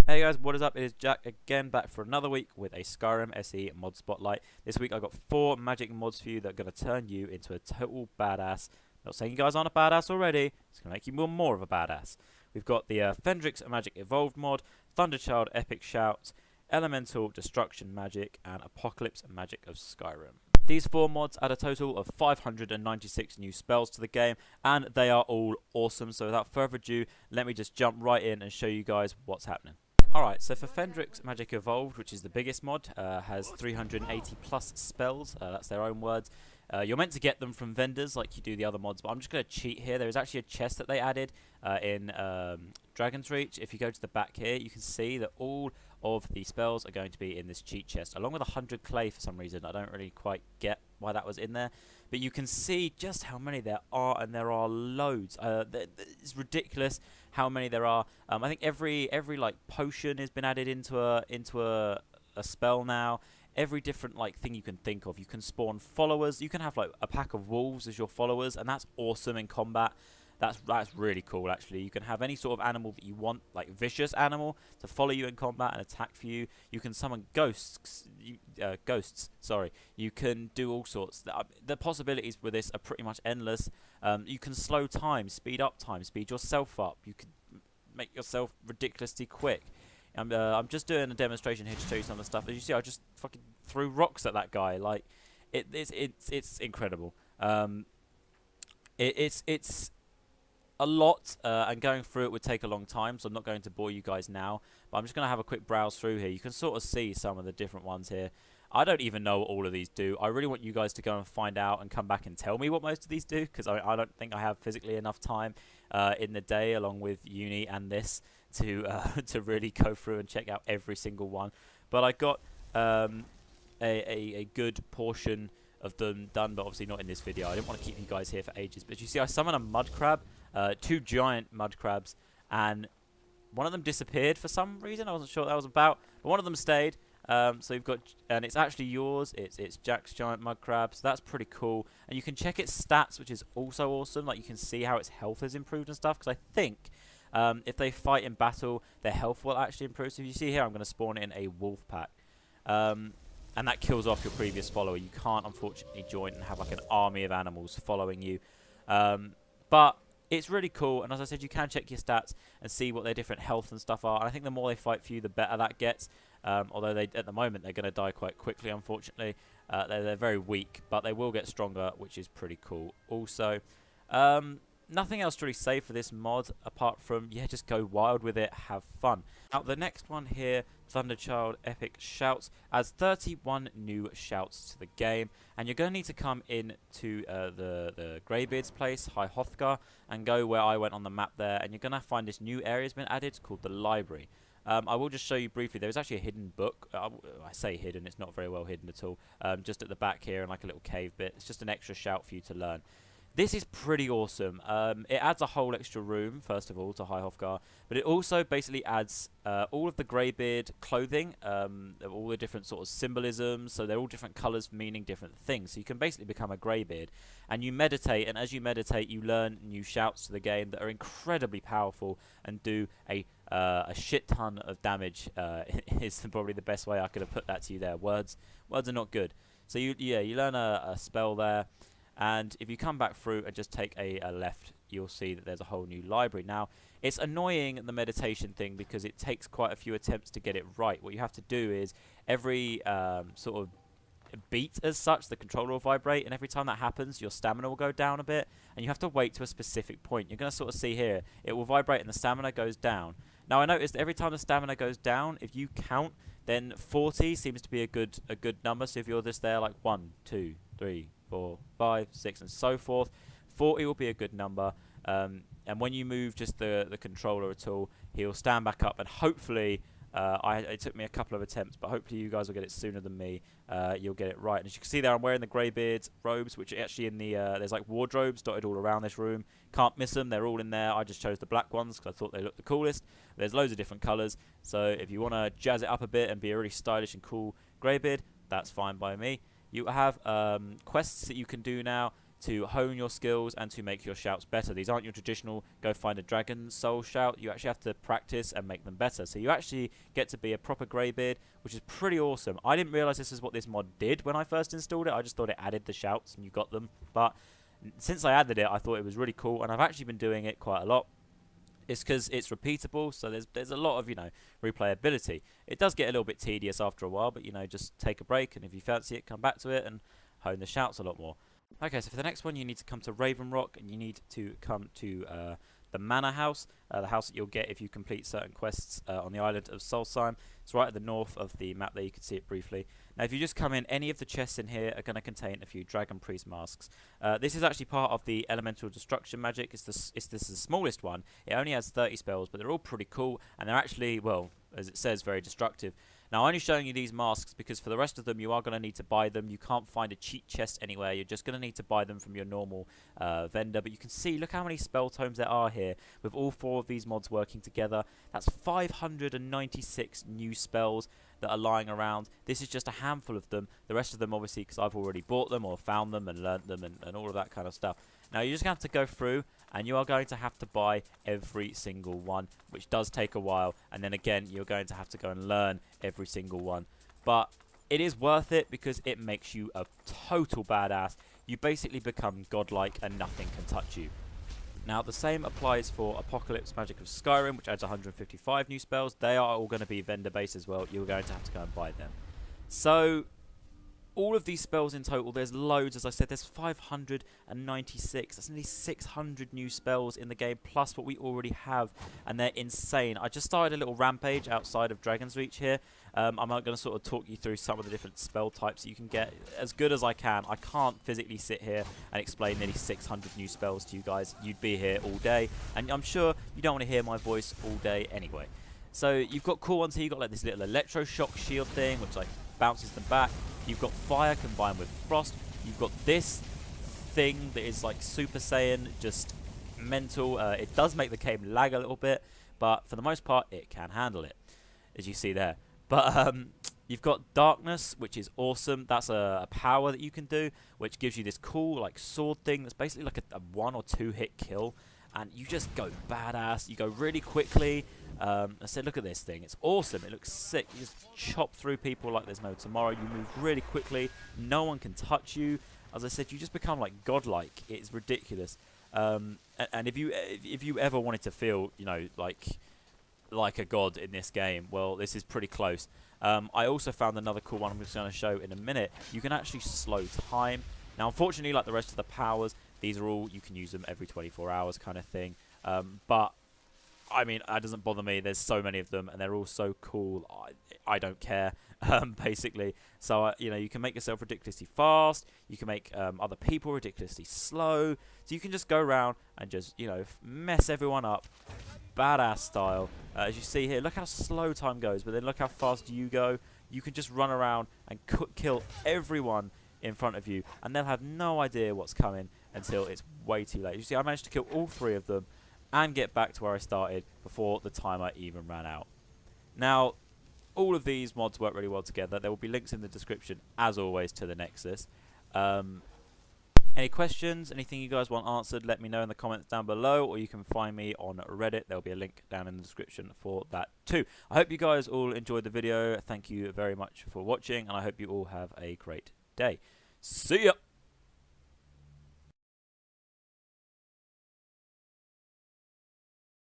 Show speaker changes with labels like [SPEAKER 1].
[SPEAKER 1] Hey guys, what is up? It is Jack again, back for another week with a Skyrim SE mod spotlight. This week I got 4 magic mods for you that are going to turn you into a total badass. Not saying you guys aren't a badass already, it's going to make you more of a badass. We've got the Fendrix Magic Evolved mod, Thunderchild Epic Shout, Elemental Destruction Magic, and Apocalypse Magic of Skyrim. These 4 mods add a total of 596 new spells to the game, and they are all awesome. So without further ado, let me just jump right in and show you guys what's happening. Alright, so for Fendrix Magic Evolved, which is the biggest mod, has 380 plus spells, that's their own words. You're meant to get them from vendors like you do the other mods, but I'm just going to cheat here. There is actually a chest that they added in Dragon's Reach. If you go to the back here, you can see that all of the spells are going to be in this cheat chest, along with 100 clay for some reason. I don't really quite get why that was in there, but you can see just how many there are, and there are loads. It's ridiculous how many there are. I think every like potion has been added into a spell now. Every different like thing you can think of. You can spawn followers. You can have like a pack of wolves as your followers, and that's awesome in combat. That's really cool, actually. You can have any sort of animal that you want, like vicious animal, to follow you in combat and attack for you. You can summon ghosts. Sorry. You can do all sorts. The possibilities with this are pretty much endless. You can slow time, speed up time, speed yourself up. You can make yourself ridiculously quick. I'm just doing a demonstration here to show you some of the stuff. As you see, I just fucking threw rocks at that guy. Like, it's incredible. It's a lot, and going through it would take a long time, so I'm not going to bore you guys now, but I'm just going to have a quick browse through here. You can sort of see some of the different ones here. I don't even know what all of these do. I really want you guys to go and find out and come back and tell me what most of these do, because I don't think I have physically enough time in the day, along with uni and this, to to really go through and check out every single one. But I got a good portion of them done, but obviously not in this video. I didn't want to keep you guys here for ages. But you see, I summoned a mud crab, 2 giant mud crabs, and one of them disappeared for some reason. I wasn't sure what that was about, but one of them stayed. So you've got, and it's actually yours. It's Jack's giant mud crab, so that's pretty cool. And you can check its stats, which is also awesome. Like, you can see how its health has improved and stuff. Because I think if they fight in battle, their health will actually improve. So if you see here, I'm going to spawn in a wolf pack. And that kills off your previous follower. You can't, unfortunately, join and have like an army of animals following you. But it's really cool. And as I said, you can check your stats and see what their different health and stuff are. And I think the more they fight for you, the better that gets. Although at the moment, they're going to die quite quickly, unfortunately. They're very weak, but they will get stronger, which is pretty cool. Also, nothing else to really say for this mod, apart from, yeah, just go wild with it, have fun. Now, the next one here, Thunderchild Epic Shouts, adds 31 new shouts to the game, and you're going to need to come in to the Greybeard's place, High Hrothgar, and go where I went on the map there, and you're going to find this new area has been added called the Library. I will just show you briefly. There is actually a hidden book. I say hidden, it's not very well hidden at all. Just at the back here in like a little cave bit. It's just an extra shout for you to learn. This is pretty awesome. It adds a whole extra room, first of all, to High Hrothgar, but it also basically adds all of the Greybeard clothing, all the different sort of symbolisms, so they're all different colours meaning different things. So you can basically become a Greybeard, and you meditate, and as you meditate, you learn new shouts to the game that are incredibly powerful and do a shit ton of damage. Is probably the best way I could have put that to you there. Words are not good. So you learn a spell there. And if you come back through and just take a left, you'll see that there's a whole new library. Now, it's annoying, the meditation thing, because it takes quite a few attempts to get it right. What you have to do is every sort of beat as such, the controller will vibrate, and every time that happens, your stamina will go down a bit, and you have to wait to a specific point. You're going to sort of see here, it will vibrate and the stamina goes down. Now, I noticed that every time the stamina goes down, if you count, then 40 seems to be a good number. So if you're just there like 1, 2, 3, 4, 5, 6, and so forth, 40 will be a good number. And when you move just the controller at all, he'll stand back up, and hopefully, it took me a couple of attempts, but hopefully you guys will get it sooner than me. You'll get it right. And as you can see there, I'm wearing the Greybeard's robes, which are actually in the, there's like wardrobes dotted all around this room. Can't miss them, they're all in there. I just chose the black ones because I thought they looked the coolest. There's loads of different colours, so if you want to jazz it up a bit and be a really stylish and cool Greybeard, that's fine by me. You have quests that you can do now to hone your skills and to make your shouts better. These aren't your traditional go find a dragon soul shout. You actually have to practice and make them better. So you actually get to be a proper greybeard, which is pretty awesome. I didn't realise this is what this mod did when I first installed it. I just thought it added the shouts and you got them. But since I added it, I thought it was really cool, and I've actually been doing it quite a lot. It's because it's repeatable, so there's a lot of, replayability. It does get a little bit tedious after a while, but, just take a break, and if you fancy it, come back to it and hone the shouts a lot more. Okay, so for the next one, you need to come to Raven Rock, and you need to come to the Manor House, the house that you'll get if you complete certain quests on the island of Solstheim. It's right at the north of the map there, you can see it briefly. Now, if you just come in, any of the chests in here are going to contain a few Dragon Priest masks. This is actually part of the Elemental Destruction magic. This is the smallest one. It only has 30 spells, but they're all pretty cool, and they're actually, well, as it says, very destructive. Now, I'm only showing you these masks because for the rest of them, you are going to need to buy them. You can't find a cheat chest anywhere. You're just going to need to buy them from your normal vendor. But you can see, look how many spell tomes there are here with all 4 of these mods working together. That's 596 new spells that are lying around. This is just a handful of them. The rest of them, obviously, because I've already bought them or found them and learnt them and all of that kind of stuff. Now, you're just going to have to go through, and you are going to have to buy every single one, which does take a while. And then again, you're going to have to go and learn every single one. But it is worth it because it makes you a total badass. You basically become godlike and nothing can touch you. Now, the same applies for Apocalypse Magic of Skyrim, which adds 155 new spells. They are all going to be vendor-based as well. You're going to have to go and buy them. So, all of these spells in total, there's loads. As I said, there's 596. That's nearly 600 new spells in the game, plus what we already have, and they're insane. I just started a little rampage outside of Dragon's Reach here. I'm going to sort of talk you through some of the different spell types that you can get as good as I can. I can't physically sit here and explain nearly 600 new spells to you guys. You'd be here all day, and I'm sure you don't want to hear my voice all day anyway. So you've got cool ones here. You've got like this little electroshock shield thing, which like bounces them back. You've got fire combined with frost. You've got this thing that is like Super Saiyan, just mental. It does make the game lag a little bit, but for the most part, it can handle it, as you see there. But you've got darkness, which is awesome. That's a power that you can do, which gives you this cool like sword thing that's basically like a 1 or 2 hit kill, and you just go badass. You go really quickly. I said, look at this thing. It's awesome. It looks sick. You just chop through people like there's no tomorrow. You move really quickly. No one can touch you. As I said, you just become like godlike. It's ridiculous. And if you ever wanted to feel, like a god in this game, well, this is pretty close. I also found another cool one I'm just going to show in a minute. You can actually slow time. Now, unfortunately, like the rest of the powers, these are all, you can use them every 24 hours kind of thing. But I mean, that doesn't bother me. There's so many of them, and they're all so cool. I don't care, basically. So, you can make yourself ridiculously fast. You can make other people ridiculously slow. So you can just go around and just, mess everyone up. Badass style. As you see here, look how slow time goes, but then look how fast you go. You can just run around and kill everyone in front of you, and they'll have no idea what's coming until it's way too late. You see, I managed to kill all 3 of them and get back to where I started before the timer even ran out. Now, all of these mods work really well together. There will be links in the description, as always, to the Nexus. Any questions, anything you guys want answered, let me know in the comments down below, or you can find me on Reddit. There'll be a link down in the description for that too. I hope you guys all enjoyed the video. Thank you very much for watching, and I hope you all have a great day. See ya!